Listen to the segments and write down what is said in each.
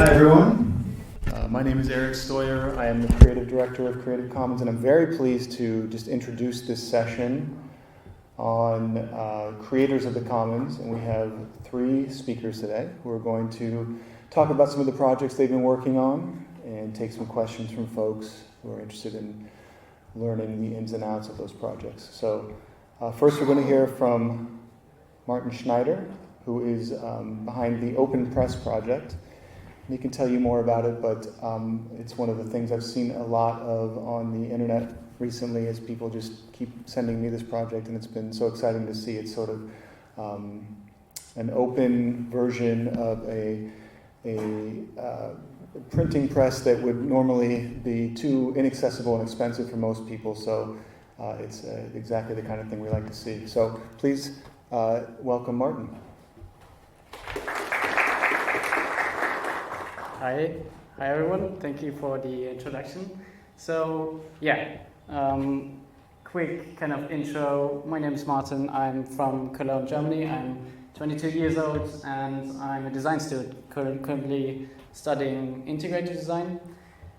Hi, everyone. My name is Eric Stoyer. I am the Creative Director of Creative Commons, and I'm very pleased to just introduce this session on creators of the Commons. And we have three speakers today who are going to talk about some of the projects they've been working on and take some questions from folks who are interested in learning the ins and outs of those projects. So first we're going to hear from Martin Schneider, who is behind the Open Press project. He can tell you more about it, but it's one of the things I've seen a lot of on the internet recently as people just keep sending me this project, and it's been so exciting to see. It's sort of an open version of a printing press that would normally be too inaccessible and expensive for most people, so it's exactly the kind of thing we like to see. So please welcome Martin. Hi everyone. Thank you for the introduction. So quick kind of intro. My name is Martin. I'm from Cologne, Germany. I'm 22 years old and I'm a design student currently studying integrated design.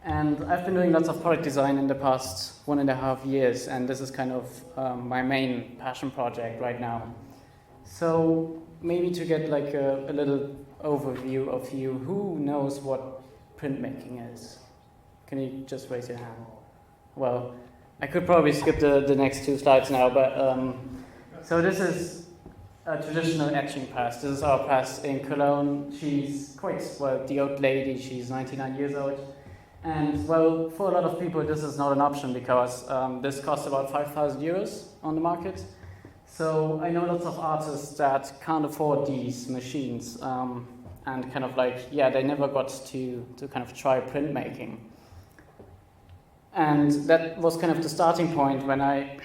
And I've been doing lots of product design in the past 1.5 years, and this is kind of my main passion project right now. So maybe to get like a little overview of you, who knows what printmaking is? Can you just raise your hand? Well, I could probably skip the next two slides now, but so this is a traditional etching press. This is our press in Cologne. She's quite, well, the old lady, she's 99 years old. And well, for a lot of people this is not an option because this costs about 5,000 euros on the market. So I know lots of artists that can't afford these machines and kind of like, they never got to kind of try printmaking. And that was kind of the starting point when I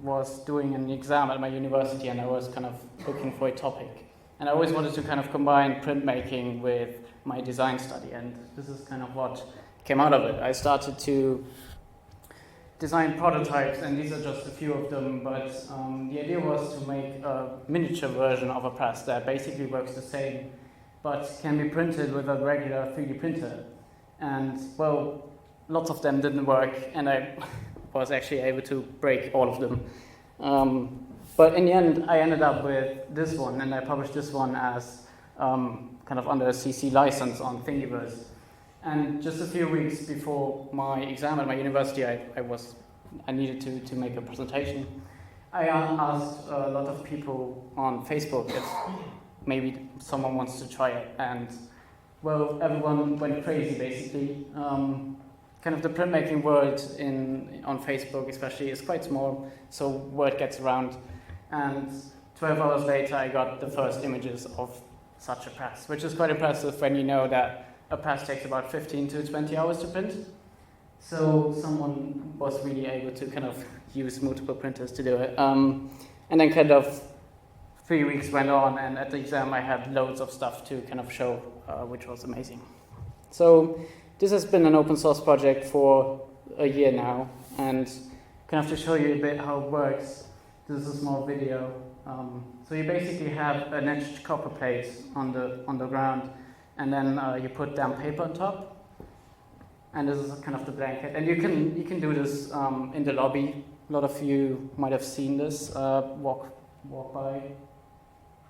was doing an exam at my university and I was kind of looking for a topic. And I always wanted to kind of combine printmaking with my design study, and this is kind of what came out of it. I started to design prototypes, and these are just a few of them, but the idea was to make a miniature version of a press that basically works the same, but can be printed with a regular 3D printer. And well, lots of them didn't work, and I was actually able to break all of them. But in the end, I ended up with this one, and I published this one as kind of under a CC license on Thingiverse. And just a few weeks before my exam at my university, I needed to make a presentation. I asked a lot of people on Facebook if maybe someone wants to try it, and well, everyone went crazy basically. Kind of the printmaking world on Facebook especially is quite small, so word gets around. And 12 hours later, I got the first images of such a press, which is quite impressive when you know that a press takes about 15 to 20 hours to print. So someone was really able to kind of use multiple printers to do it. And then kind of 3 weeks went on, and at the exam I had loads of stuff to kind of show, which was amazing. So this has been an open source project for a year now, and kind of to show you a bit how it works, this is a small video. So you basically have an etched copper plate on the ground, and then you put down paper on top, and this is kind of the blanket. And you can do this in the lobby. A lot of you might have seen this walk by.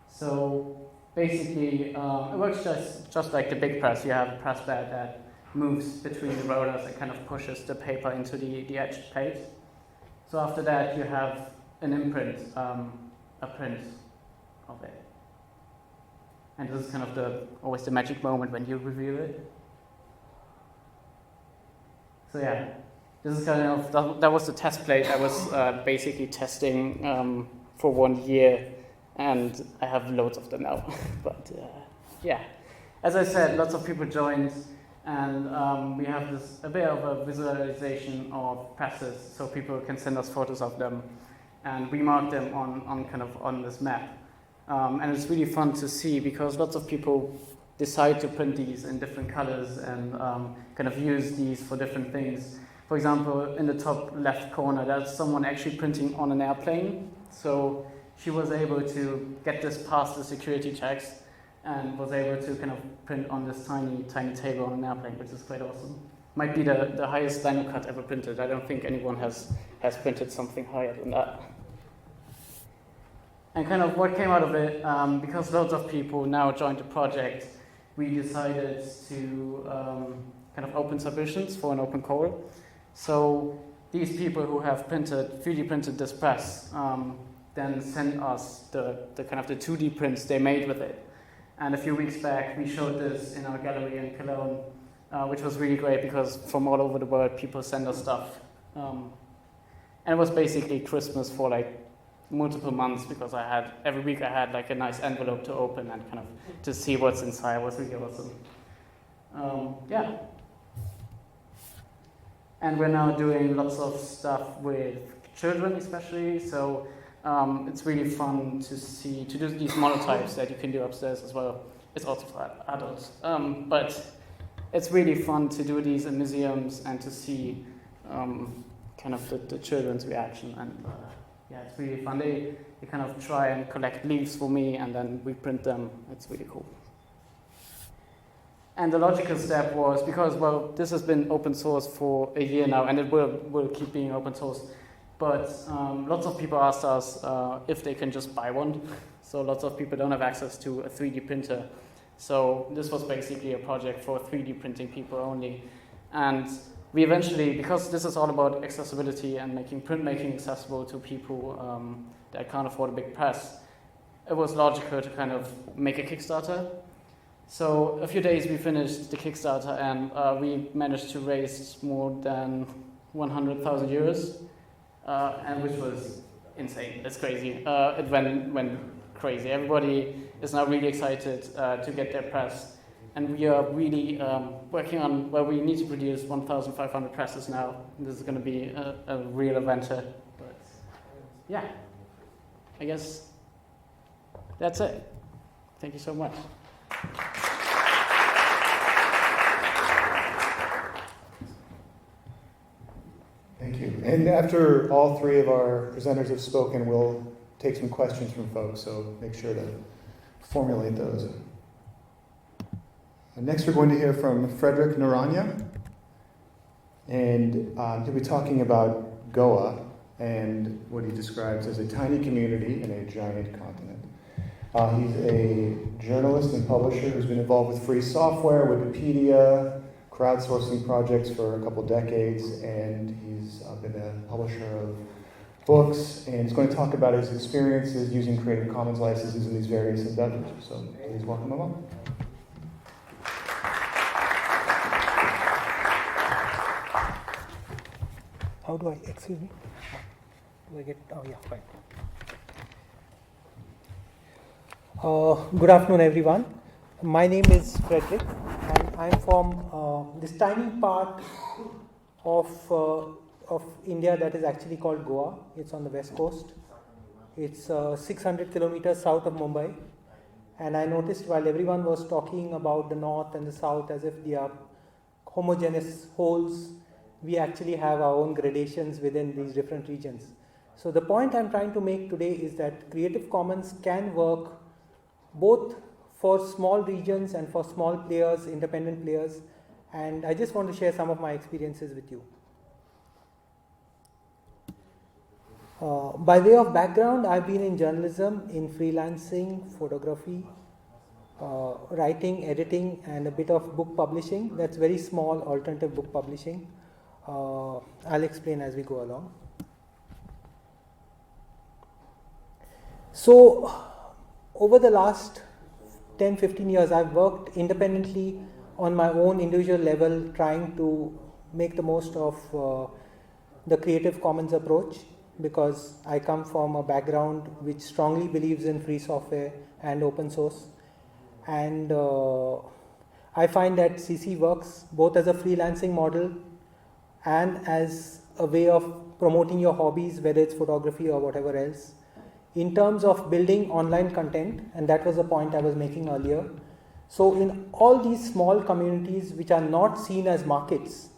So basically, it works just like the big press. You have a press bed that moves between the rollers and kind of pushes the paper into the etched plate. So after that, you have an imprint, a print of it. And this is kind of always the magic moment when you reveal it. So yeah, this is kind of, that was the test plate I was basically testing for 1 year, and I have loads of them now. But as I said, lots of people joined, and we have a bit of a visualization of presses, so people can send us photos of them, and we mark them on this map. And it's really fun to see because lots of people decide to print these in different colors and kind of use these for different things. For example, in the top left corner, there's someone actually printing on an airplane. So she was able to get this past the security checks and was able to kind of print on this tiny table on an airplane, which is quite awesome. Might be the highest Dino cut ever printed. I don't think anyone has printed something higher than that. And kind of what came out of it, because loads of people now joined the project, we decided to kind of open submissions for an open call. So these people who have 3D printed this press then sent us the kind of the 2D prints they made with it. And a few weeks back, we showed this in our gallery in Cologne, which was really great because from all over the world, people send us stuff. And it was basically Christmas for like multiple months because every week I had like a nice envelope to open and kind of to see what's inside. It was really awesome. Yeah. And we're now doing lots of stuff with children especially, so it's really fun to do these monotypes that you can do upstairs as well. It's also for adults. But it's really fun to do these in museums and to see kind of the children's reaction. And yeah, it's really fun. They kind of try and collect leaves for me and then we print them. It's really cool. And the logical step was, because, well, this has been open source for a year now and it will keep being open source. But lots of people asked us if they can just buy one. So lots of people don't have access to a 3D printer. So this was basically a project for 3D printing people only. And we eventually, because this is all about accessibility and making printmaking accessible to people that can't afford a big press, it was logical to kind of make a Kickstarter. So a few days we finished the Kickstarter and we managed to raise more than 100,000 euros. And which was insane. It's crazy. It went crazy. Everybody is now really excited to get their press. And we are really working on, well, we need to produce 1,500 presses now. This is going to be a real adventure. But yeah, I guess that's it. Thank you so much. Thank you. And after all three of our presenters have spoken, we'll take some questions from folks, so make sure to formulate those. Next, we're going to hear from Frederick Noronha, and he'll be talking about Goa and what he describes as a tiny community in a giant continent. He's a journalist and publisher who's been involved with free software, Wikipedia, crowdsourcing projects for a couple decades, and he's been a publisher of books, and he's going to talk about his experiences using Creative Commons licenses in these various endeavors. So please welcome him up. How do I, excuse me, do I get, oh yeah, fine. Good afternoon everyone. My name is Frederick and I'm from this tiny part of India that is actually called Goa. It's on the west coast. It's 600 kilometers south of Mumbai. And I noticed while everyone was talking about the north and the south as if they are homogeneous wholes, we actually have our own gradations within these different regions. So the point I'm trying to make today is that Creative Commons can work both for small regions and for small players, independent players, and I just want to share some of my experiences with you. By way of background, I've been in journalism, in freelancing, photography, writing, editing, and a bit of book publishing. That's very small alternative book publishing. I'll explain as we go along. So, over the last 10-15 years, I've worked independently on my own individual level, trying to make the most of the Creative Commons approach, because I come from a background which strongly believes in free software and open source. And I find that CC works both as a freelancing model and as a way of promoting your hobbies, whether it's photography or whatever else, in terms of building online content, and that was the point I was making earlier. So in all these small communities which are not seen as markets,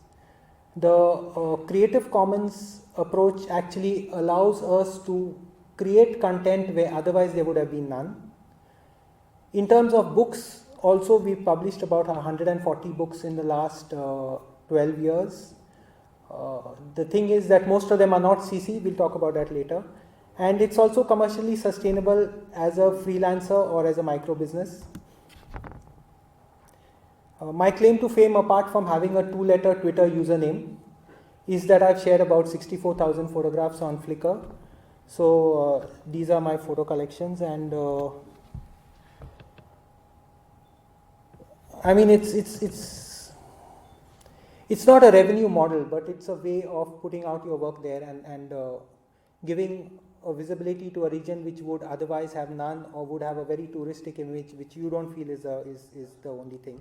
the Creative Commons approach actually allows us to create content where otherwise there would have been none. In terms of books, also we published about 140 books in the last 12 years. The thing is that most of them are not CC, we'll talk about that later. And it's also commercially sustainable as a freelancer or as a micro business. My claim to fame, apart from having a 2-letter Twitter username, is that I've shared about 64,000 photographs on Flickr. So these are my photo collections, and I mean it's not a revenue model, but it's a way of putting out your work there and giving a visibility to a region which would otherwise have none, or would have a very touristic image which you don't feel is the only thing.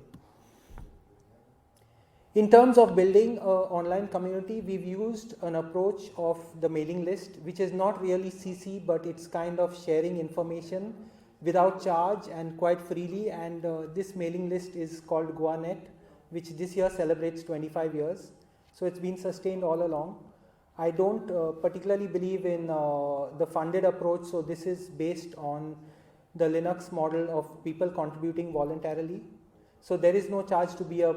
In terms of building an online community, we've used an approach of the mailing list, which is not really CC, but it's kind of sharing information without charge and quite freely. And this mailing list is called GoaNet, which this year celebrates 25 years. So it's been sustained all along. I don't particularly believe in the funded approach, so this is based on the Linux model of people contributing voluntarily. So there is no charge to be a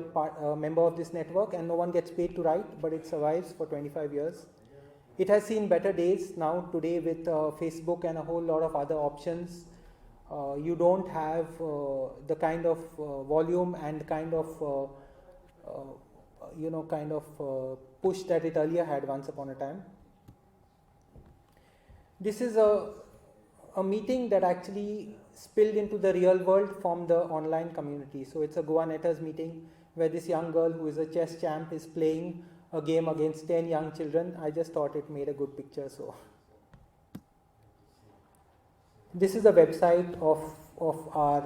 member of this network, and no one gets paid to write, but it survives for 25 years. It has seen better days now today with Facebook and a whole lot of other options. You don't have the kind of volume and kind of push that it earlier had once upon a time. This is a meeting that actually spilled into the real world from the online community. So it's a GoaNetters meeting where this young girl who is a chess champ is playing a game against 10 young children. I just thought it made a good picture. So this is the website of our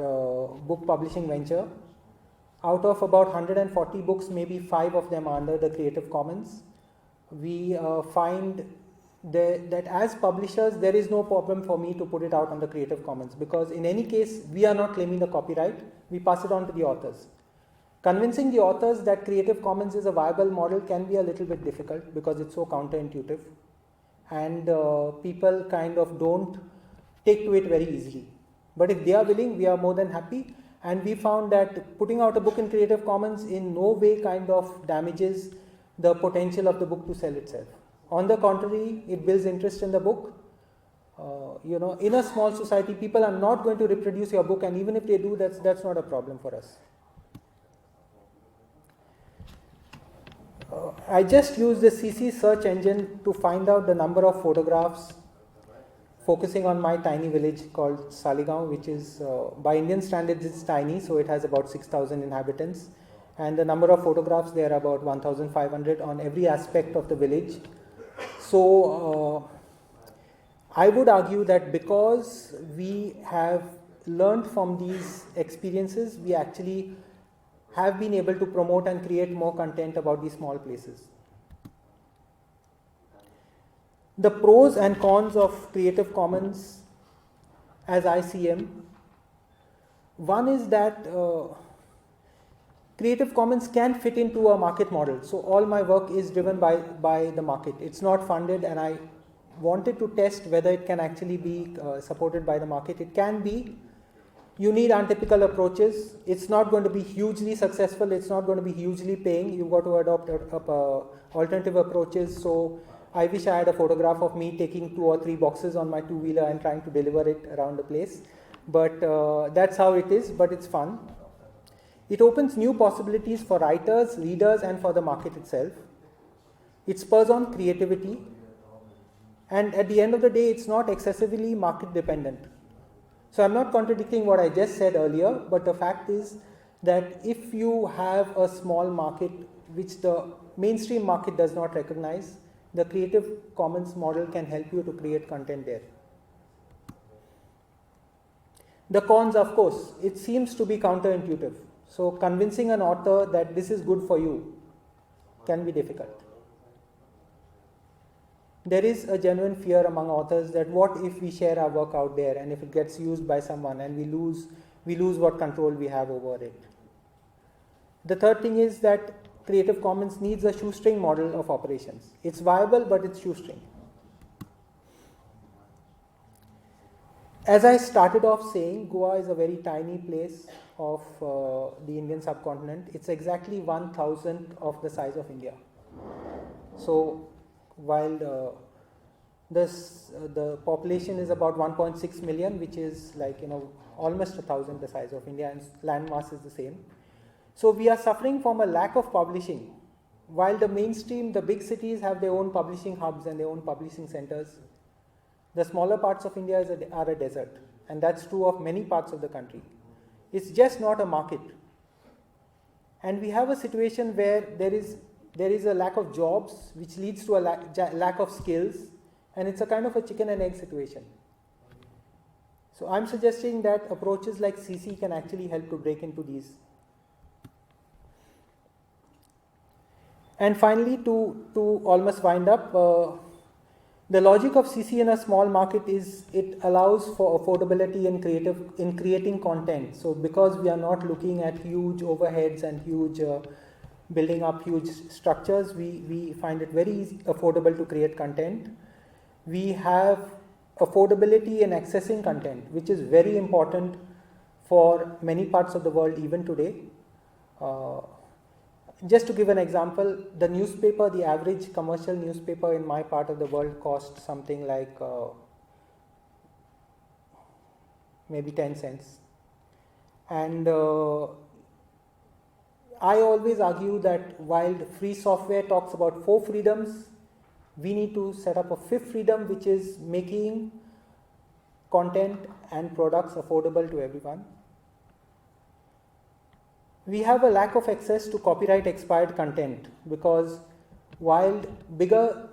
book publishing venture. Out of about 140 books, maybe 5 of them are under the Creative Commons. We find that as publishers, there is no problem for me to put it out on the Creative Commons, because in any case, we are not claiming the copyright, we pass it on to the authors. Convincing the authors that Creative Commons is a viable model can be a little bit difficult because it's so counterintuitive, and people kind of don't take to it very easily. But if they are willing, we are more than happy, and we found that putting out a book in Creative Commons in no way kind of damages the potential of the book to sell itself. On the contrary, it builds interest in the book. In a small society, people are not going to reproduce your book, and even if they do, that's not a problem for us. I just used the CC search engine to find out the number of photographs focusing on my tiny village called Saligaon, which is, by Indian standards, it's tiny, so it has about 6,000 inhabitants. And the number of photographs there are about 1,500 on every aspect of the village. So I would argue that because we have learned from these experiences, we actually have been able to promote and create more content about these small places. The pros and cons of Creative Commons as I see them. One is that Creative Commons can fit into a market model. So all my work is driven by the market. It's not funded, and I wanted to test whether it can actually be supported by the market. It can be. You need untypical approaches. It's not going to be hugely successful. It's not going to be hugely paying. You've got to adopt alternative approaches. So I wish I had a photograph of me taking 2 or 3 boxes on my two-wheeler and trying to deliver it around the place. But that's how it is, but it's fun. It opens new possibilities for writers, readers, and for the market itself. It spurs on creativity. And at the end of the day, it's not excessively market dependent. So I'm not contradicting what I just said earlier, but the fact is that if you have a small market which the mainstream market does not recognize, the Creative Commons model can help you to create content there. The cons, of course, it seems to be counterintuitive. So convincing an author that this is good for you can be difficult. There is a genuine fear among authors that what if we share our work out there and if it gets used by someone and we lose what control we have over it. The third thing is that Creative Commons needs a shoestring model of operations. It's viable, but it's shoestring. As I started off saying, Goa is a very tiny place of the Indian subcontinent. It's exactly 1,000th of the size of India. So while the population is about 1.6 million, which is like, almost 1,000 the size of India, and land mass is the same. So we are suffering from a lack of publishing. While the mainstream, the big cities have their own publishing hubs and their own publishing centers, the smaller parts of India are a desert, and that's true of many parts of the country. It's just not a market. And we have a situation where there is a lack of jobs, which leads to a lack of skills, and it's a kind of a chicken and egg situation. So I'm suggesting that approaches like CC can actually help to break into these. And finally, to almost wind up, the logic of CC in a small market is it allows for affordability in creating content. So because we are not looking at huge overheads and building up huge structures, we find it very affordable to create content. We have affordability in accessing content, which is very important for many parts of the world even today. Just to give an example, the newspaper, the average commercial newspaper in my part of the world costs something like maybe 10 cents. And I always argue that while free software talks about 4 freedoms, we need to set up a 5th freedom, which is making content and products affordable to everyone. We have a lack of access to copyright expired content because while bigger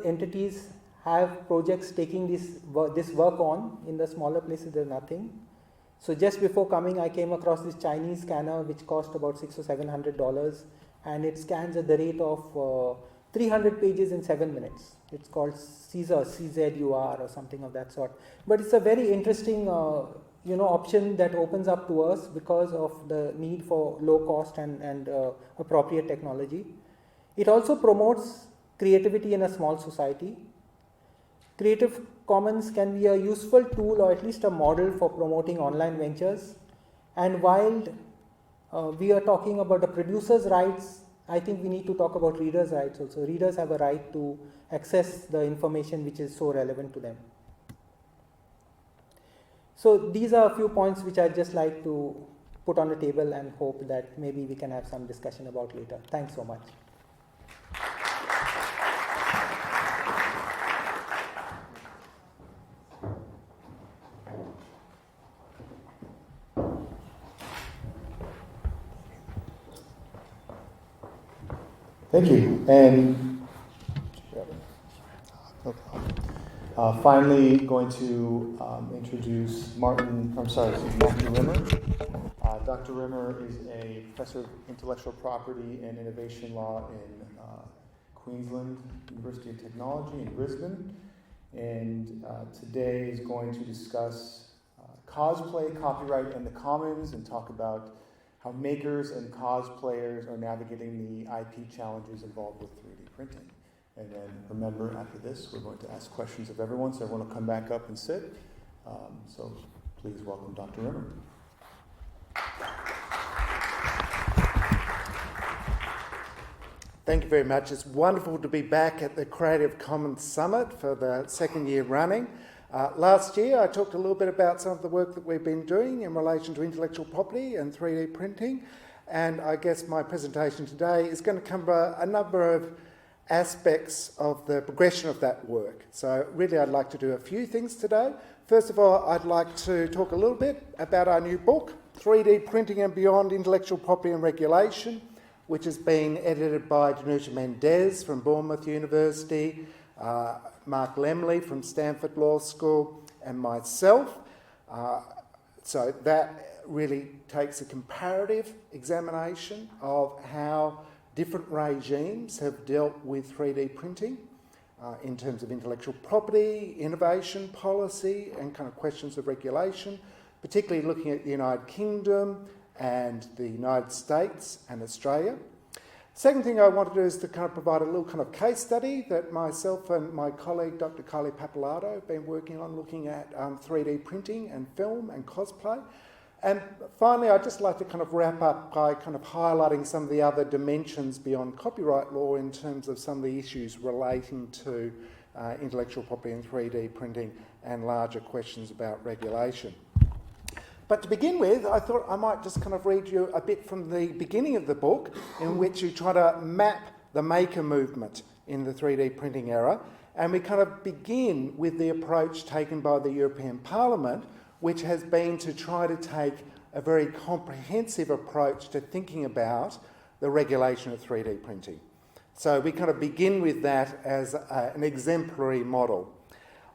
entities have projects taking this work on, in the smaller places there's nothing. So just before coming, I came across this Chinese scanner which cost about $600 or $700, and it scans at the rate of 300 pages in 7 minutes. It's called Caesar, CZUR or something of that sort. But it's a very interesting option that opens up to us because of the need for low cost and appropriate technology. It also promotes creativity in a small society. Creative Commons can be a useful tool or at least a model for promoting online ventures. And while we are talking about the producer's rights, I think we need to talk about readers' rights also. Readers have a right to access the information which is so relevant to them. So these are a few points which I'd just like to put on the table and hope that maybe we can have some discussion about later. Thanks so much. Thank you. And finally, going to introduce Matthew Rimmer. Dr. Rimmer is a professor of intellectual property and innovation law in Queensland University of Technology in Lisbon. And today is going to discuss cosplay, copyright, and the commons, and talk about how makers and cosplayers are navigating the IP challenges involved with 3D printing. And then remember, after this, we're going to ask questions of everyone, so everyone will come back up and sit. So please welcome Dr. Rimmer. Thank you very much. It's wonderful to be back at the Creative Commons Summit for the second year running. Last year, I talked a little bit about some of the work that we've been doing in relation to intellectual property and 3D printing. And I guess my presentation today is going to cover a number of aspects of the progression of that work. So really, I'd like to do a few things today. First of all, I'd like to talk a little bit about our new book, 3D Printing and Beyond Intellectual Property and Regulation, which is being edited by Danuta Mendez from Bournemouth University, Mark Lemley from Stanford Law School, and myself. So that really takes a comparative examination of how different regimes have dealt with 3D printing in terms of intellectual property, innovation, policy, and kind of questions of regulation, particularly looking at the United Kingdom and the United States and Australia. Second thing I want to do is to kind of provide a little kind of case study that myself and my colleague Dr. Kylie Pappalardo have been working on, looking at 3D printing and film and cosplay. And finally, I'd just like to kind of wrap up by kind of highlighting some of the other dimensions beyond copyright law in terms of some of the issues relating to intellectual property and 3D printing and larger questions about regulation. But to begin with, I thought I might just kind of read you a bit from the beginning of the book, in which you try to map the maker movement in the 3D printing era. And we kind of begin with the approach taken by the European Parliament, which has been to try to take a very comprehensive approach to thinking about the regulation of 3D printing. So we kind of begin with that as an exemplary model.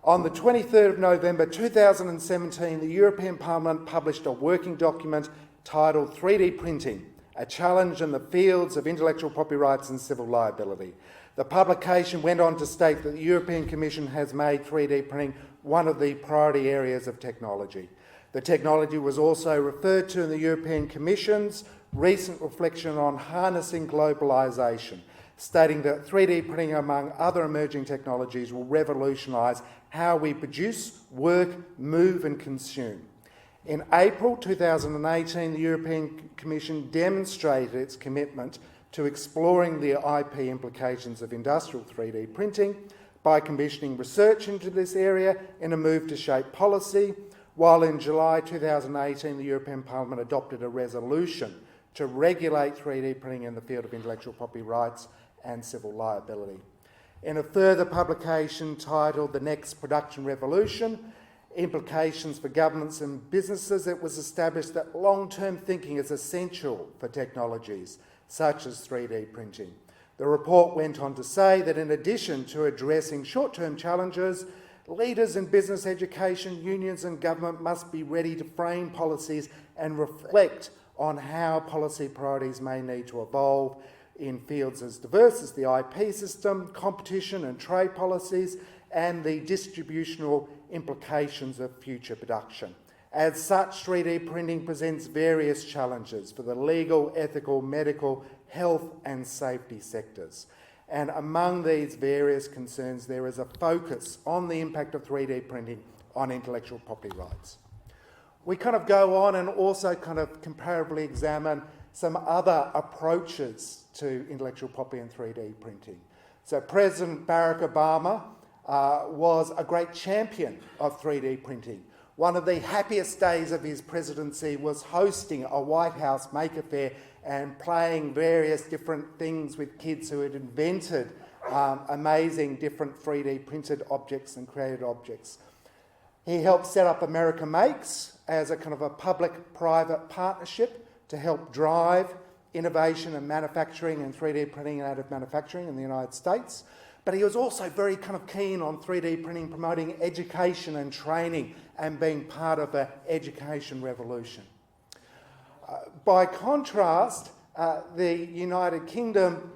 On the 23rd of November 2017, the European Parliament published a working document titled 3D Printing, a challenge in the fields of intellectual property rights and civil liability. The publication went on to state that the European Commission has made 3D printing one of the priority areas of technology. The technology was also referred to in the European Commission's recent reflection on harnessing globalisation, stating that 3D printing, among other emerging technologies, will revolutionise how we produce, work, move and consume. In April 2018, the European Commission demonstrated its commitment to exploring the IP implications of industrial 3D printing by commissioning research into this area in a move to shape policy, while in July 2018 the European Parliament adopted a resolution to regulate 3D printing in the field of intellectual property rights and civil liability. In a further publication titled The Next Production Revolution, Implications for Governments and Businesses, it was established that long-term thinking is essential for technologies such as 3D printing. The report went on to say that in addition to addressing short-term challenges, leaders in business, education, unions and government must be ready to frame policies and reflect on how policy priorities may need to evolve in fields as diverse as the IP system, competition and trade policies, and the distributional implications of future production. As such, 3D printing presents various challenges for the legal, ethical, medical, health and safety sectors. And among these various concerns, there is a focus on the impact of 3D printing on intellectual property rights. We kind of go on and also kind of comparably examine some other approaches to intellectual property and 3D printing. So President Barack Obama was a great champion of 3D printing. One of the happiest days of his presidency was hosting a White House Maker Fair and playing various different things with kids who had invented amazing different 3D printed objects and created objects. He helped set up America Makes as a kind of a public-private partnership to help drive innovation and manufacturing and 3D printing and additive manufacturing in the United States. But he was also very kind of keen on 3D printing, promoting education and training and being part of an education revolution. By contrast, the United Kingdom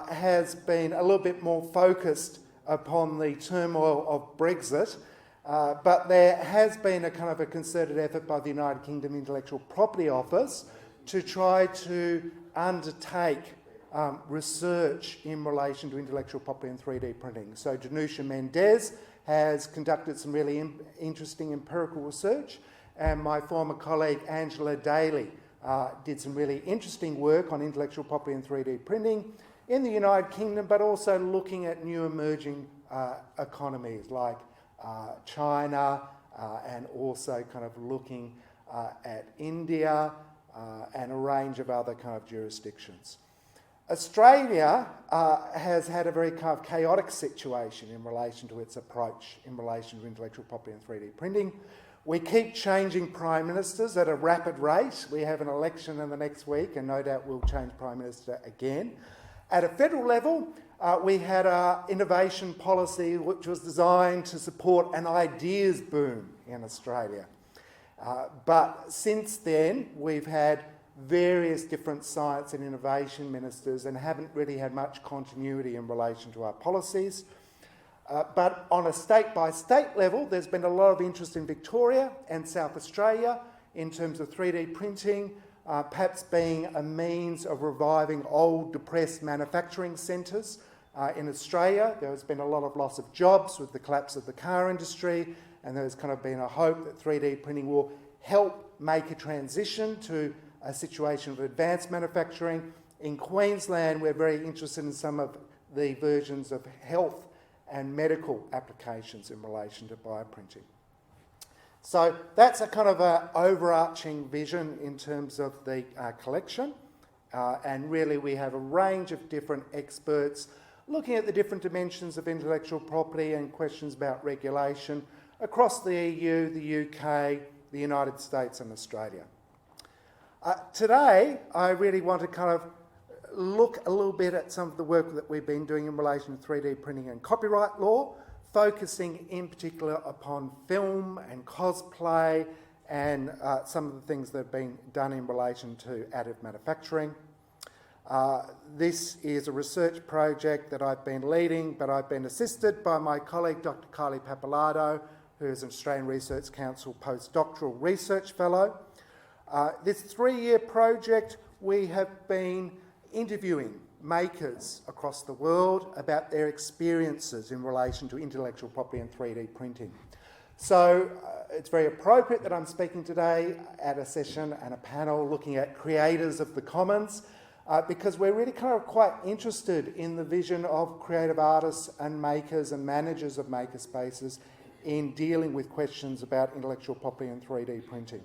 has been a little bit more focused upon the turmoil of Brexit, but there has been a kind of a concerted effort by the United Kingdom Intellectual Property Office to try to undertake research in relation to intellectual property and 3D printing. So Danusha Mendez has conducted some really interesting empirical research, and my former colleague Angela Daly did some really interesting work on intellectual property and 3D printing in the United Kingdom, but also looking at new emerging economies like China, and also kind of looking at India and a range of other kind of jurisdictions. Australia has had a very kind of chaotic situation in relation to its approach in relation to intellectual property and 3D printing. We keep changing prime ministers at a rapid rate. We have an election in the next week and no doubt we'll change prime minister again. At a federal level, we had an innovation policy which was designed to support an ideas boom in Australia. But since then, we've had various different science and innovation ministers and haven't really had much continuity in relation to our policies. But on a state-by-state level, there's been a lot of interest in Victoria and South Australia in terms of 3D printing. perhaps being a means of reviving old depressed manufacturing centres. In Australia, there has been a lot of loss of jobs with the collapse of the car industry, and there's kind of been a hope that 3D printing will help make a transition to a situation of advanced manufacturing. In Queensland, we're very interested in some of the versions of health and medical applications in relation to bioprinting. So that's a kind of an overarching vision in terms of the collection, and really we have a range of different experts looking at the different dimensions of intellectual property and questions about regulation across the EU, the UK, the United States and Australia. Today, I really want to kind of look a little bit at some of the work that we've been doing in relation to 3D printing and copyright law, focusing in particular upon film and cosplay and some of the things that have been done in relation to additive manufacturing. This is a research project that I've been leading, but I've been assisted by my colleague Dr. Kylie Pappalardo, who is an Australian Research Council postdoctoral research fellow. This 3-year project, we have been interviewing makers across the world about their experiences in relation to intellectual property and 3D printing. So it's very appropriate that I'm speaking today at a session and a panel looking at creators of the commons, because we're really kind of quite interested in the vision of creative artists and makers and managers of makerspaces in dealing with questions about intellectual property and 3D printing.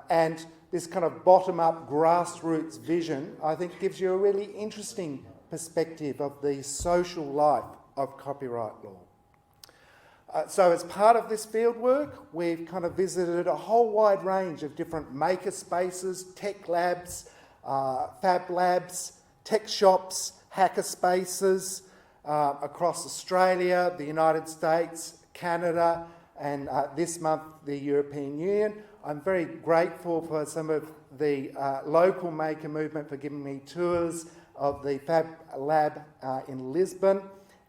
And this kind of bottom-up grassroots vision, I think, gives you a really interesting perspective of the social life of copyright law. So as part of this fieldwork, we've kind of visited a whole wide range of different maker spaces, tech labs, fab labs, tech shops, hacker spaces across Australia, the United States, Canada, and this month the European Union. I'm very grateful for some of the local maker movement for giving me tours of the Fab Lab in Lisbon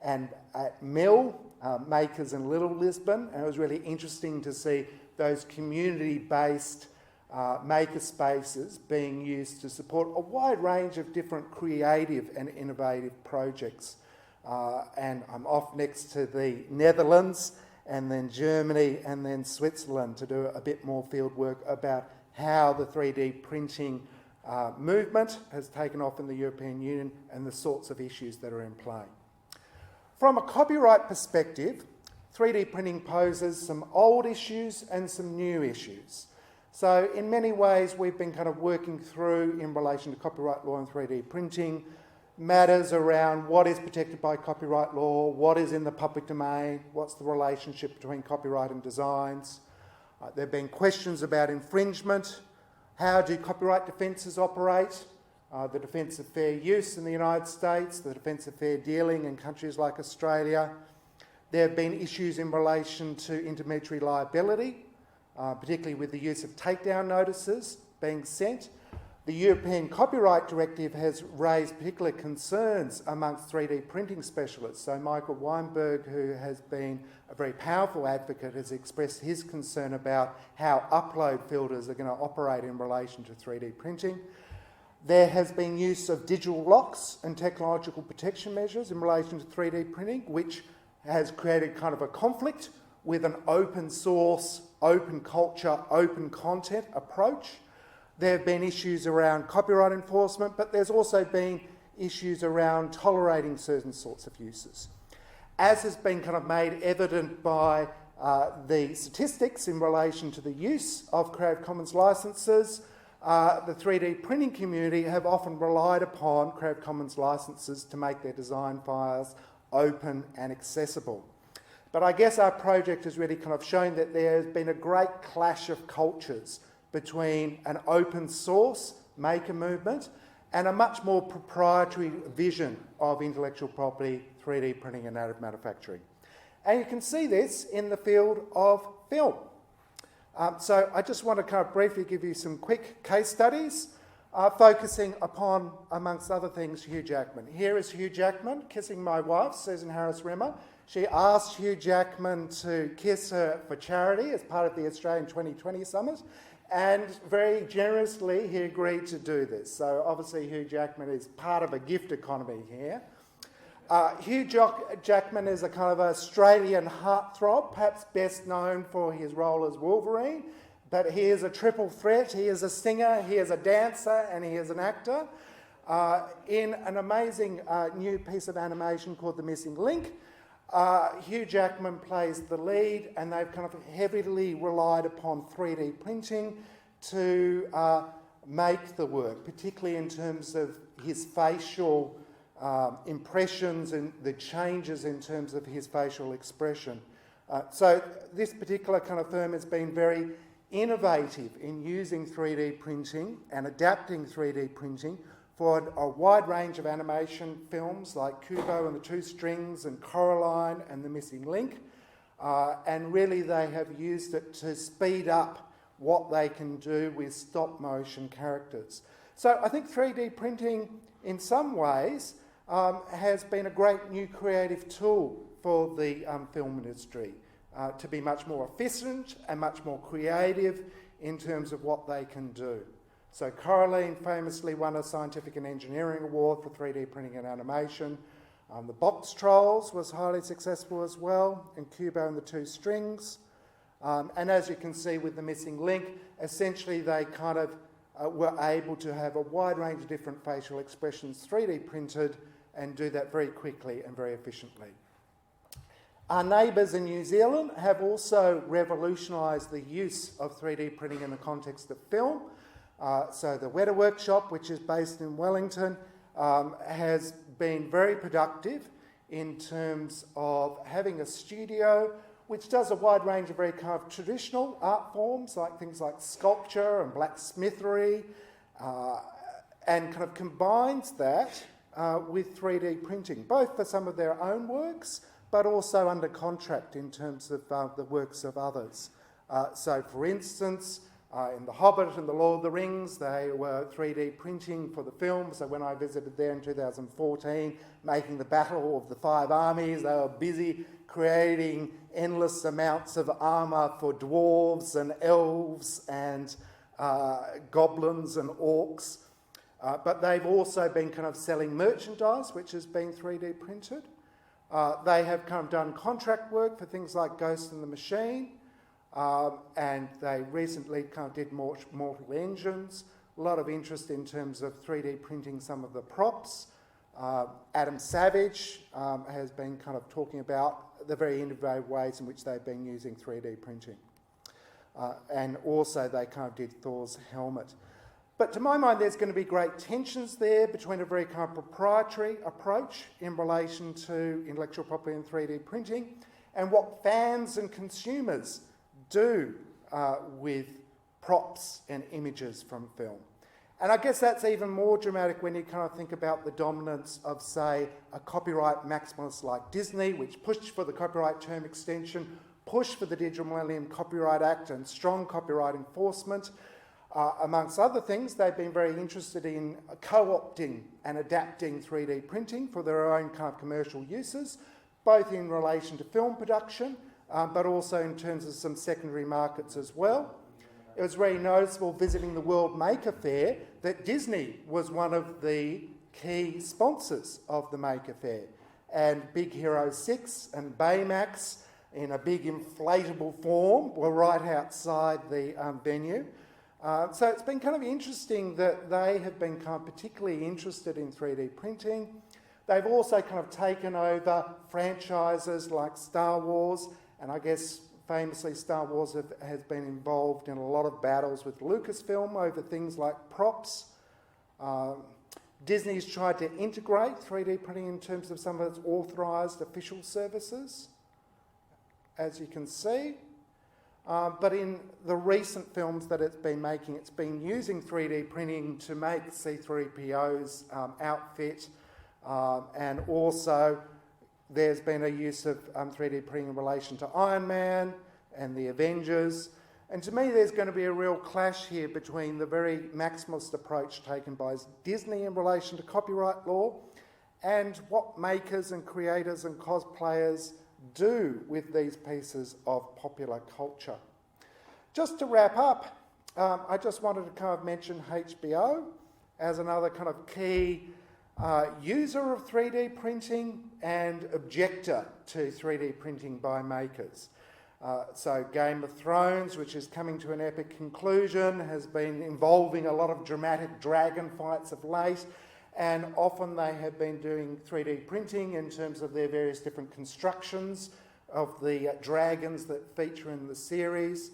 and at Mill, Makers in Little Lisbon. And it was really interesting to see those community-based maker spaces being used to support a wide range of different creative and innovative projects. And I'm off next to the Netherlands, and then Germany, and then Switzerland to do a bit more field work about how the 3D printing movement has taken off in the European Union and the sorts of issues that are in play. From a copyright perspective, 3D printing poses some old issues and some new issues. So in many ways, we've been kind of working through, in relation to copyright law and 3D printing, matters around what is protected by copyright law, what is in the public domain, what's the relationship between copyright and designs. There have been questions about infringement, how do copyright defences operate, the defence of fair use in the United States, the defence of fair dealing in countries like Australia. There have been issues in relation to intermediary liability, particularly with the use of takedown notices being sent. The European Copyright Directive has raised particular concerns amongst 3D printing specialists. So Michael Weinberg, who has been a very powerful advocate, has expressed his concern about how upload filters are going to operate in relation to 3D printing. There has been use of digital locks and technological protection measures in relation to 3D printing, which has created kind of a conflict with an open source, open culture, open content approach. There have been issues around copyright enforcement, but there's also been issues around tolerating certain sorts of uses. As has been kind of made evident by the statistics in relation to the use of Creative Commons licenses, the 3D printing community have often relied upon Creative Commons licenses to make their design files open and accessible. But I guess our project has really kind of shown that there has been a great clash of cultures between an open source maker movement and a much more proprietary vision of intellectual property, 3D printing and additive manufacturing. And you can see this in the field of film. So I just want to kind of briefly give you some quick case studies, focusing upon, amongst other things, Hugh Jackman. Here is Hugh Jackman kissing my wife, Susan Harris Rimmer. She asked Hugh Jackman to kiss her for charity as part of the Australian 2020 Summit, And very generously, he agreed to do this. So obviously Hugh Jackman is part of a gift economy here. Hugh Jackman is a kind of Australian heartthrob, perhaps best known for his role as Wolverine, but he is a triple threat. He is a singer, he is a dancer, and he is an actor. In an amazing new piece of animation called The Missing Link, Hugh Jackman plays the lead, and they've kind of heavily relied upon 3D printing to make the work, particularly in terms of his facial impressions and the changes in terms of his facial expression. So this particular kind of firm has been very innovative in using 3D printing and adapting 3D printing for a wide range of animation films like Kubo and the Two Strings and Coraline and The Missing Link. And really they have used it to speed up what they can do with stop motion characters. So I think 3D printing in some ways has been a great new creative tool for the film industry to be much more efficient and much more creative in terms of what they can do. So Coraline famously won a Scientific and Engineering Award for 3D printing and animation. The Box Trolls was highly successful as well, and Kubo and the Two Strings. And as you can see with The Missing Link, essentially they kind of were able to have a wide range of different facial expressions 3D printed and do that very quickly and very efficiently. Our neighbours in New Zealand have also revolutionised the use of 3D printing in the context of film. So the Weta Workshop, which is based in Wellington, has been very productive in terms of having a studio which does a wide range of very kind of traditional art forms, like things like sculpture and blacksmithery, and kind of combines that with 3D printing, both for some of their own works, but also under contract in terms of the works of others. So for instance, in The Hobbit and The Lord of the Rings, they were 3D printing for the film. So when I visited there in 2014, making the Battle of the Five Armies, they were busy creating endless amounts of armour for dwarves and elves and goblins and orcs. But they've also been kind of selling merchandise, which has been 3D printed. They have kind of done contract work for things like Ghost in the Machine. And they recently kind of did Mortal Engines. A lot of interest in terms of 3D printing some of the props. Adam Savage has been kind of talking about the very innovative ways in which they've been using 3D printing. And also they kind of did Thor's helmet. But to my mind, there's going to be great tensions there between a very kind of proprietary approach in relation to intellectual property and 3D printing and what fans and consumers do with props and images from film. And I guess that's even more dramatic when you kind of think about the dominance of, say, a copyright maximalist like Disney, which pushed for the copyright term extension, pushed for the Digital Millennium Copyright Act and strong copyright enforcement. Amongst other things, they've been very interested in co-opting and adapting 3D printing for their own kind of commercial uses, both in relation to film production, but also in terms of some secondary markets as well. It was very noticeable visiting the World Maker Faire that Disney was one of the key sponsors of the Maker Faire. And Big Hero 6 and Baymax, in a big inflatable form, were right outside the venue. So it's been kind of interesting that they have been kind of particularly interested in 3D printing. They've also kind of taken over franchises like Star Wars, and I guess famously Star Wars has been involved in a lot of battles with Lucasfilm over things like props. Disney's tried to integrate 3D printing in terms of some of its authorised official services, as you can see. But in the recent films that it's been making, it's been using 3D printing to make C-3PO's outfit, and also there's been a use of 3D printing in relation to Iron Man and the Avengers. And to me, there's going to be a real clash here between the very maximalist approach taken by Disney in relation to copyright law and what makers and creators and cosplayers do with these pieces of popular culture. Just to wrap up, I just wanted to kind of mention HBO as another kind of key user of 3D printing and objector to 3D printing by makers. So Game of Thrones, which is coming to an epic conclusion, has been involving a lot of dramatic dragon fights of late, and often they have been doing 3D printing in terms of their various different constructions of the dragons that feature in the series.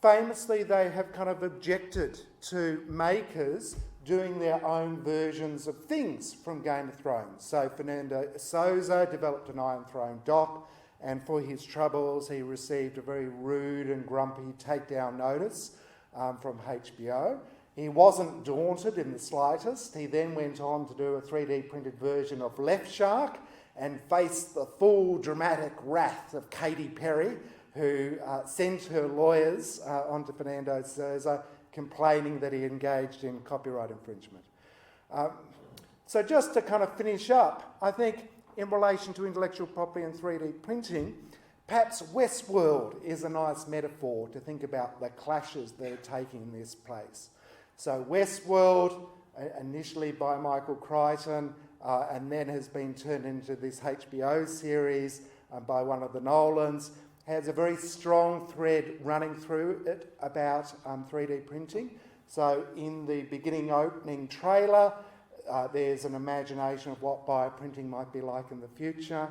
Famously, they have kind of objected to makers doing their own versions of things from Game of Thrones. So Fernando Souza developed an Iron Throne dock, and for his troubles he received a very rude and grumpy takedown notice from HBO. He wasn't daunted in the slightest. He then went on to do a 3D printed version of Left Shark and faced the full dramatic wrath of Katy Perry, who sent her lawyers onto Fernando Souza complaining that he engaged in copyright infringement. So just to kind of finish up, I think in relation to intellectual property and 3D printing, perhaps Westworld is a nice metaphor to think about the clashes that are taking this place. So Westworld, initially by Michael Crichton, and then has been turned into this HBO series by one of the Nolans, has a very strong thread running through it about 3D printing. So in the beginning opening trailer, there's an imagination of what bioprinting might be like in the future.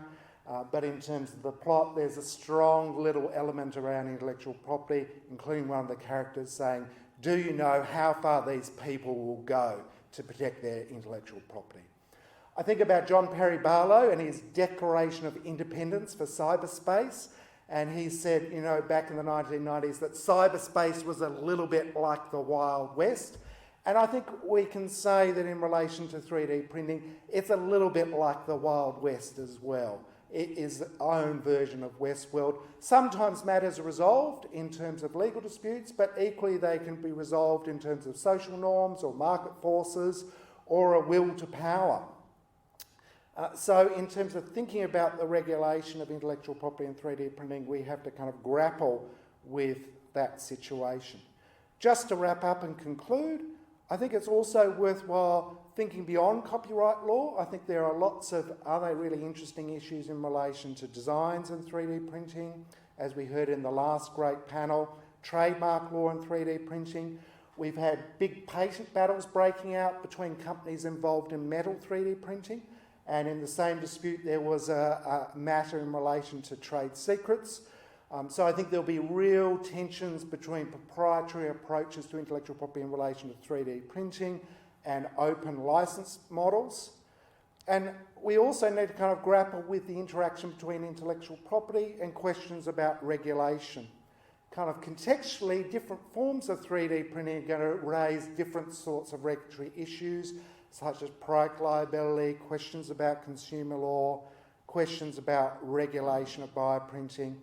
But in terms of the plot, there's a strong little element around intellectual property, including one of the characters saying, do you know how far these people will go to protect their intellectual property? I think about John Perry Barlow and his Declaration of Independence for cyberspace. And he said, you know, back in the 1990s that cyberspace was a little bit like the Wild West. And I think we can say that in relation to 3D printing, it's a little bit like the Wild West as well. It is its own version of Westworld. Sometimes matters are resolved in terms of legal disputes, but equally they can be resolved in terms of social norms or market forces or a will to power. So in terms of thinking about the regulation of intellectual property and 3D printing, we have to kind of grapple with that situation. Just to wrap up and conclude, I think it's also worthwhile thinking beyond copyright law. I think there are lots of other really interesting issues in relation to designs and 3D printing, as we heard in the last great panel, trademark law and 3D printing. We've had big patent battles breaking out between companies involved in metal 3D printing, and in the same dispute there was a matter in relation to trade secrets. So I think there'll be real tensions between proprietary approaches to intellectual property in relation to 3D printing and open license models. And we also need to kind of grapple with the interaction between intellectual property and questions about regulation. Kind of contextually, different forms of 3D printing are going to raise different sorts of regulatory issues, such as product liability, questions about consumer law, questions about regulation of bioprinting.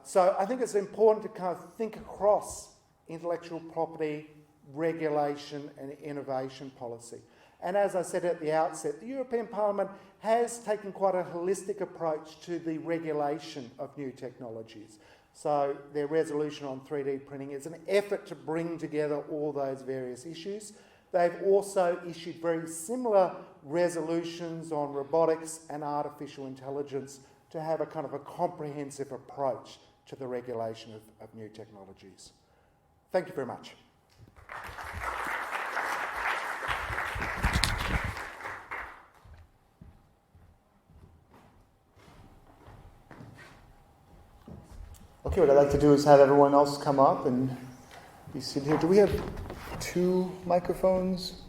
So I think it's important to kind of think across intellectual property, regulation and innovation policy. And as I said at the outset, the European Parliament has taken quite a holistic approach to the regulation of new technologies. So their resolution on 3D printing is an effort to bring together all those various issues. They've also issued very similar resolutions on robotics and artificial intelligence to have a kind of a comprehensive approach to the regulation of new technologies. Thank you very much. Okay, what I'd like to do is have everyone else come up and be seated here. Do we have 2 microphones?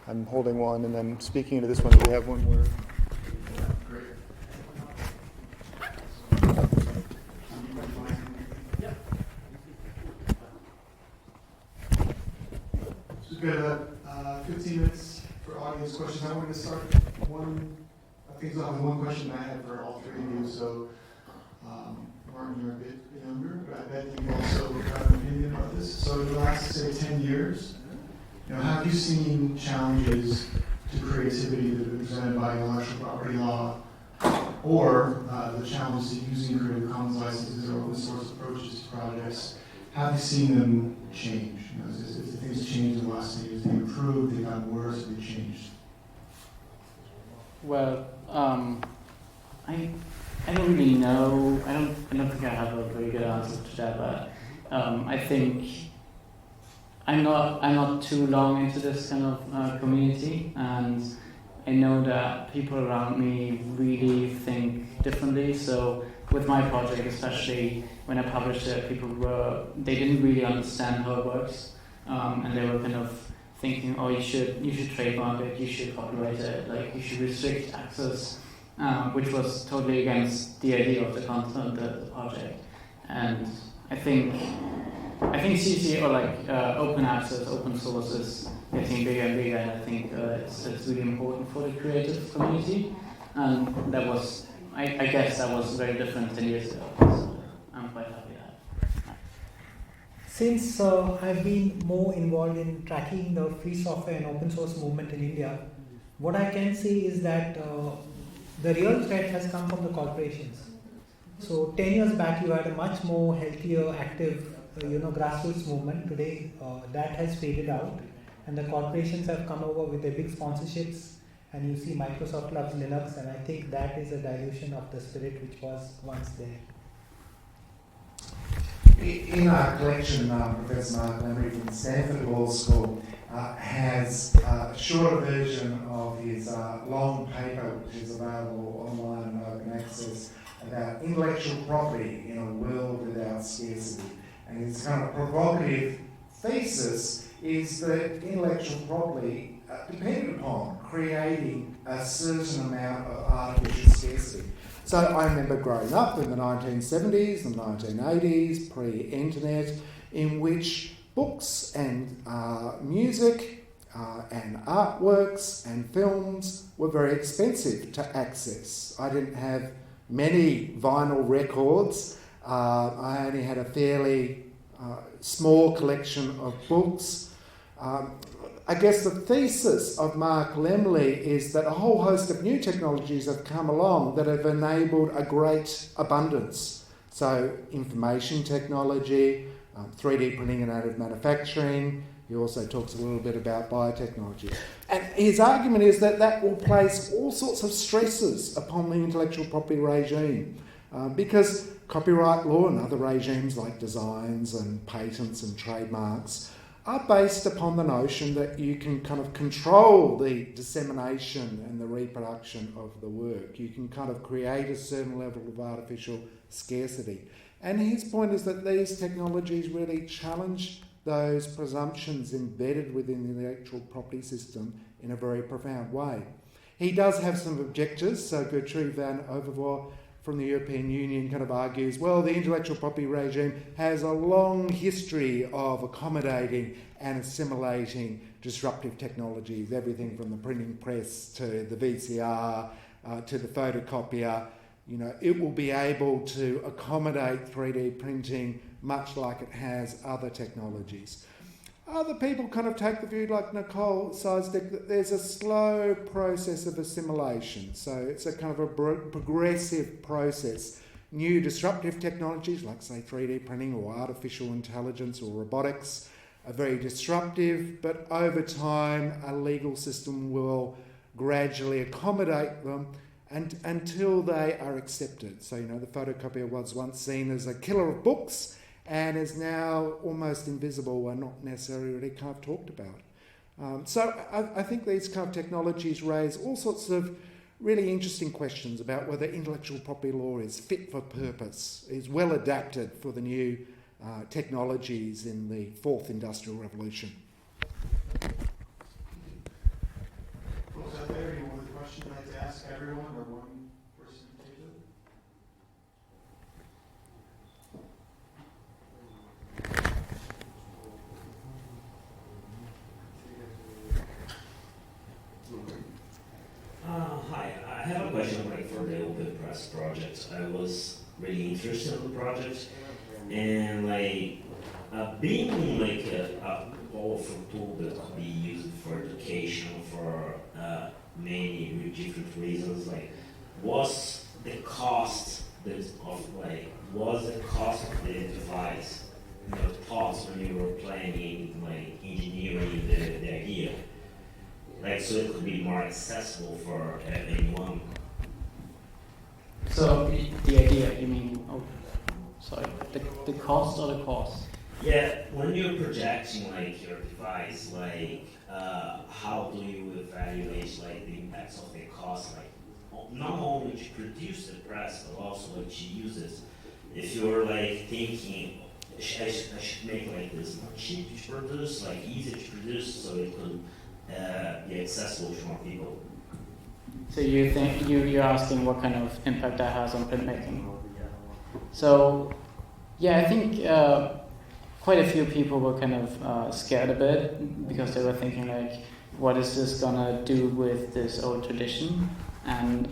I'm holding one and then speaking into this one. Do we have one where? Great. We've got 15 minutes for audience questions. I wanted to start things off with one question I had for all 3 of you. So, Martin, you're a bit younger, but I bet you've also got an opinion about this. So, in the last, say, 10 years, have you seen challenges to creativity that have been presented by intellectual property law, or the challenge to using Creative Commons licenses or open source approaches to projects have you seen them change? You know, if the things changed in the last 10 years, they improved, they got worse, they changed? Well, I don't really know. I don't think I have a very good answer to that. But I think I'm not too long into this kind of community, and I know that people around me really think differently. So with my project, especially when I published it, they didn't really understand how it works, and they were kind of thinking, oh, you should trademark it, you should copyright it, like you should restrict access, which was totally against the idea of the content, the project. And I think CC, or like open access, open source is getting bigger and bigger, and I think it's really important for the creative community. And that was, I guess that was very different 10 years ago, so I'm quite happy that. Since I've been more involved in tracking the free software and open source movement in India, what I can say is that the real threat has come from the corporations. So 10 years back, you had a much more healthier, active, grassroots movement. Today, that has faded out, and the corporations have come over with their big sponsorships. And you see Microsoft loves Linux, and I think that is a dilution of the spirit which was once there. In our collection, Professor Mark Rimmer from Stanford Law School has a shorter version of his long paper, which is available online and open access, about intellectual property in a world without scarcity. And his kind of provocative thesis is that intellectual property depended upon creating a certain amount of artificial scarcity. So I remember growing up in the 1970s and 1980s, pre-internet, in which books and music and artworks and films were very expensive to access. I didn't have many vinyl records. I only had a fairly small collection of books. I guess the thesis of Mark Lemley is that a whole host of new technologies have come along that have enabled a great abundance. So information technology, 3D printing and additive manufacturing. He also talks a little bit about biotechnology. And his argument is that that will place all sorts of stresses upon the intellectual property regime because copyright law and other regimes like designs and patents and trademarks are based upon the notion that you can kind of control the dissemination and the reproduction of the work. You can kind of create a certain level of artificial scarcity. And his point is that these technologies really challenge those presumptions embedded within the intellectual property system in a very profound way. He does have some objectors, so Gertrude van Overvoort from the European Union kind of argues, well, the intellectual property regime has a long history of accommodating and assimilating disruptive technologies, everything from the printing press to the VCR to the photocopier. You know, it will be able to accommodate 3D printing much like it has other technologies. Other people kind of take the view, like Nicole Seisdick, that there's a slow process of assimilation. So it's a kind of a progressive process. New disruptive technologies, like say 3D printing or artificial intelligence or robotics, are very disruptive, but over time a legal system will gradually accommodate them until they are accepted. So, you know, the photocopier was once seen as a killer of books and is now almost invisible and not necessarily really kind of talked about. So I think these kind of technologies raise all sorts of really interesting questions about whether intellectual property law is fit for purpose, is well adapted for the new technologies in the fourth industrial revolution. Folks out there, anyone with a question you'd like to ask everyone or one person in particular? Hi, I have a question for the Open Press project. I was really interested in the project, and being a powerful tool that could be used for education for many different reasons. Was the cost of the device thoughts when you were planning, like engineering the idea, like so it could be more accessible for anyone. So the idea, you mean? Oh, sorry. The cost or the cost? Yeah, when you're projecting like your device, like how do you evaluate like the impacts of the cost, like not only to produce the press but also like to use it. If you're like thinking, I should make like this more cheap to produce, like easy to produce, so it could be accessible to more people. So you think you're asking what kind of impact that has on printmaking? So yeah, I think quite a few people were kind of scared a bit because they were thinking like, what is this gonna do with this old tradition? And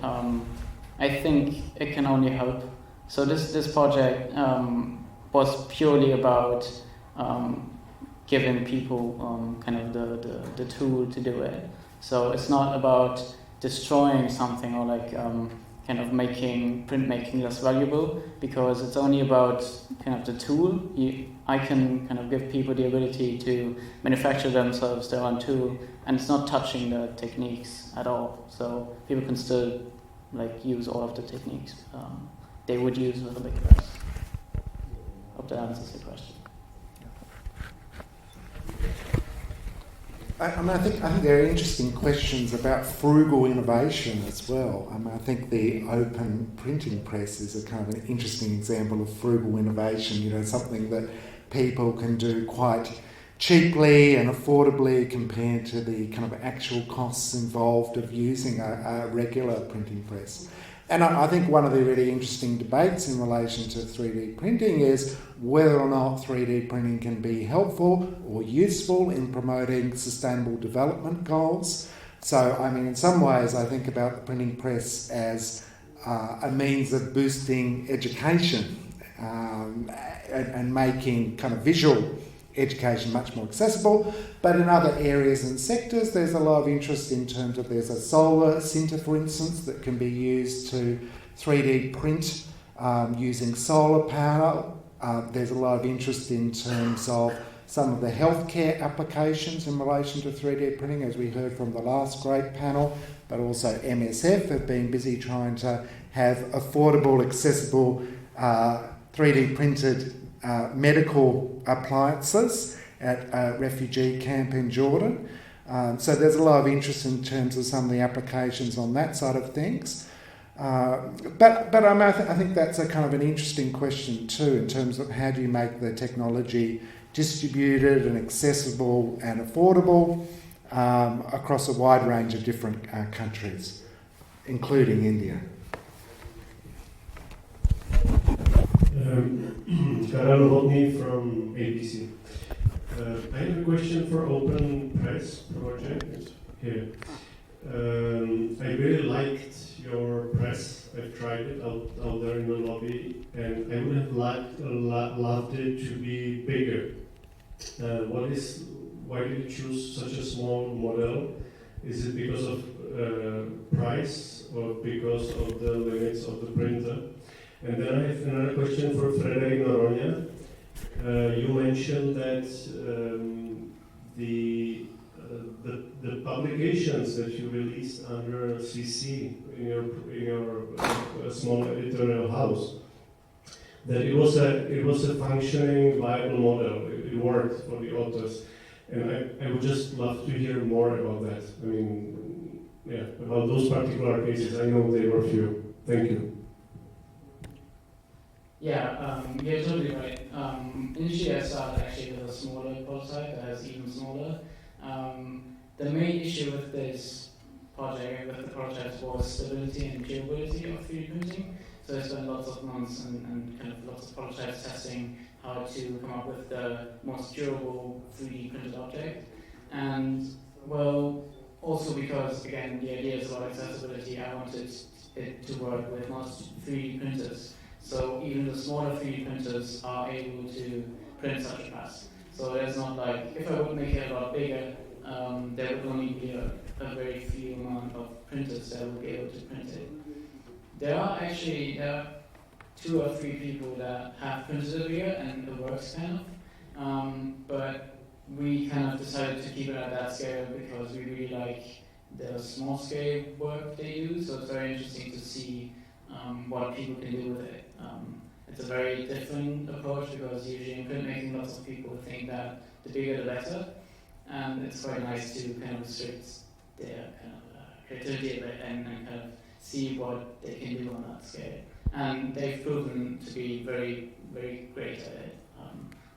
I think it can only help. So this project was purely about giving people kind of the tool to do it. So it's not about destroying something or like kind of making printmaking less valuable, because it's only about kind of the tool. I can kind of give people the ability to manufacture themselves their own tool, and it's not touching the techniques at all. So people can still like use all of the techniques they would use with a big press. Hope that answers the question. I think there are interesting questions about frugal innovation as well. I think the open printing press is a kind of an interesting example of frugal innovation. You know, something that people can do quite cheaply and affordably compared to the kind of actual costs involved of using a regular printing press. And I think one of the really interesting debates in relation to 3D printing is whether or not 3D printing can be helpful or useful in promoting sustainable development goals. So, I mean, in some ways, I think about the printing press as a means of boosting education and making kind of visual education much more accessible. But in other areas and sectors, there's a lot of interest in terms of, there's a solar centre, for instance, that can be used to 3D print using solar power. There's a lot of interest in terms of some of the healthcare applications in relation to 3D printing, as we heard from the last great panel, but also MSF have been busy trying to have affordable, accessible 3D printed medical appliances at a refugee camp in Jordan. So there's a lot of interest in terms of some of the applications on that side of things. But I think that's a kind of an interesting question too, in terms of how do you make the technology distributed and accessible and affordable across a wide range of different countries, including India. Karel Hodny from ABC. I have a question for Open Press project here. I really liked your press. I've tried it out there in the lobby, and I would have loved it to be bigger. Why did you choose such a small model? Is it because of price or because of the limits of the printer? And then I have another question for Frederick Noronha. You mentioned that the publications that you released under CC in your small editorial house, that it was a functioning, viable model. It worked for the authors, and I would just love to hear more about that. I mean, yeah, about those particular cases. I know they were few. Thank you. Yeah, you're totally right. Initially I started actually with a smaller prototype that is even smaller. The main issue with this project, with the project, was stability and durability of 3D printing. So I spent lots of months and kind of lots of prototypes testing how to come up with the most durable 3D printed object. And well, also because, again, the idea is about accessibility, I wanted it to work with most 3D printers. So even the smaller 3D printers are able to print such a press. So it's not like, if I would make it a lot bigger, there would only be a very few amount of printers that would be able to print it. There are 2 or 3 people that have printed it bigger and it works kind of. but we kind of decided to keep it at that scale because we really like the small scale work they do, so it's very interesting to see what people can do with it. It's a very different approach because usually in printmaking lots of people think that the bigger the better, and it's quite nice to kind of restrict their kind of creativity a bit and kind of see what they can do on that scale. And they've proven to be very, very great at it.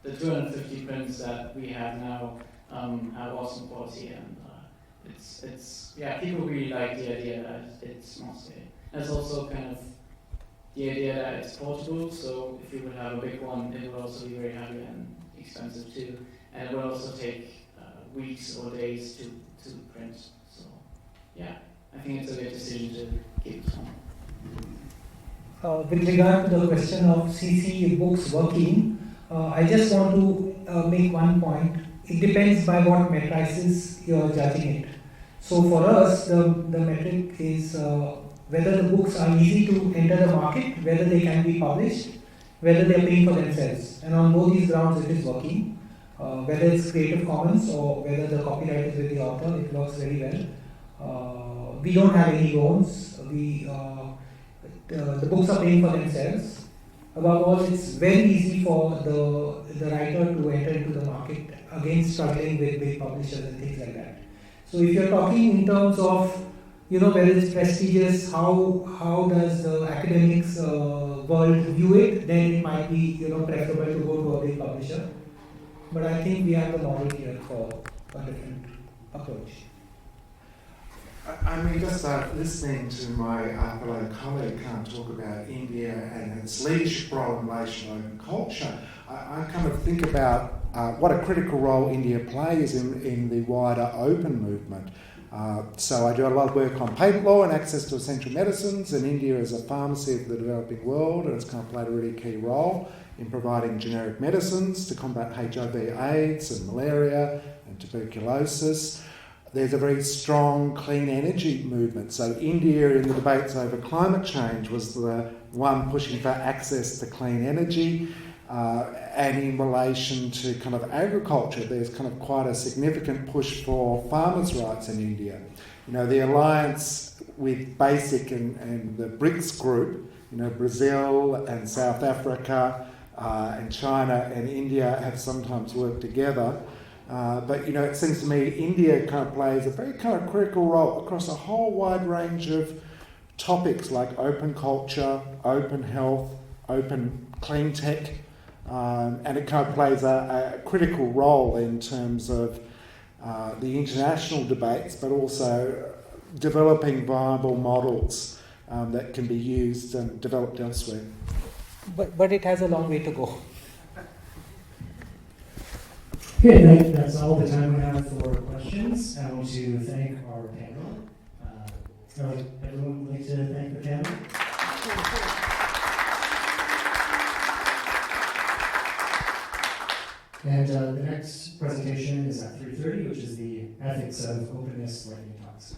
The 250 prints that we have now have awesome quality, and people really like the idea that it's small scale. And it's also kind of the idea that it's portable, so if you would have a big one, it would also be very heavy and expensive too, and it will also take weeks or days to print. So yeah, I think it's a good decision to keep it small. With regard to the question of CC books working, I just want to make one point. It depends by what matrices you are judging it. So for us, the metric is whether the books are easy to enter the market, whether they can be published, whether they are paying for themselves. And on both these grounds, it is working. Whether it's Creative Commons or whether the copyright is with the author, it works very well. We don't have any loans. The books are paying for themselves. Above all, it's very easy for the writer to enter into the market against struggling with big publishers and things like that. So if you're talking in terms of whether it's prestigious, how does the academics world view it, then it might be preferable to go to a big publisher. But I think we have the model here for a different approach. I mean, just listening to my fellow colleague talk about India and its leadership role in relation to open culture, I kind of think about what a critical role India plays in the wider open movement. So I do a lot of work on patent law and access to essential medicines, and India is a pharmacy of the developing world, and it's kind of played a really key role in providing generic medicines to combat HIV/AIDS and malaria and tuberculosis. There's a very strong clean energy movement. So India, in the debates over climate change, was the one pushing for access to clean energy. And in relation to kind of agriculture, there's kind of quite a significant push for farmers' rights in India. The alliance with BASIC and the BRICS group, Brazil and South Africa and China and India have sometimes worked together. But it seems to me India kind of plays a very kind of critical role across a whole wide range of topics like open culture, open health, open clean tech, and it kind of plays a critical role in terms of the international debates, but also developing viable models that can be used and developed elsewhere. But it has a long way to go. Okay, that's all the time we have for questions. I want to thank our panel. Everyone would like to thank the panel. And the next presentation is at 3:30, which is the Ethics of Openness Lightning Talks.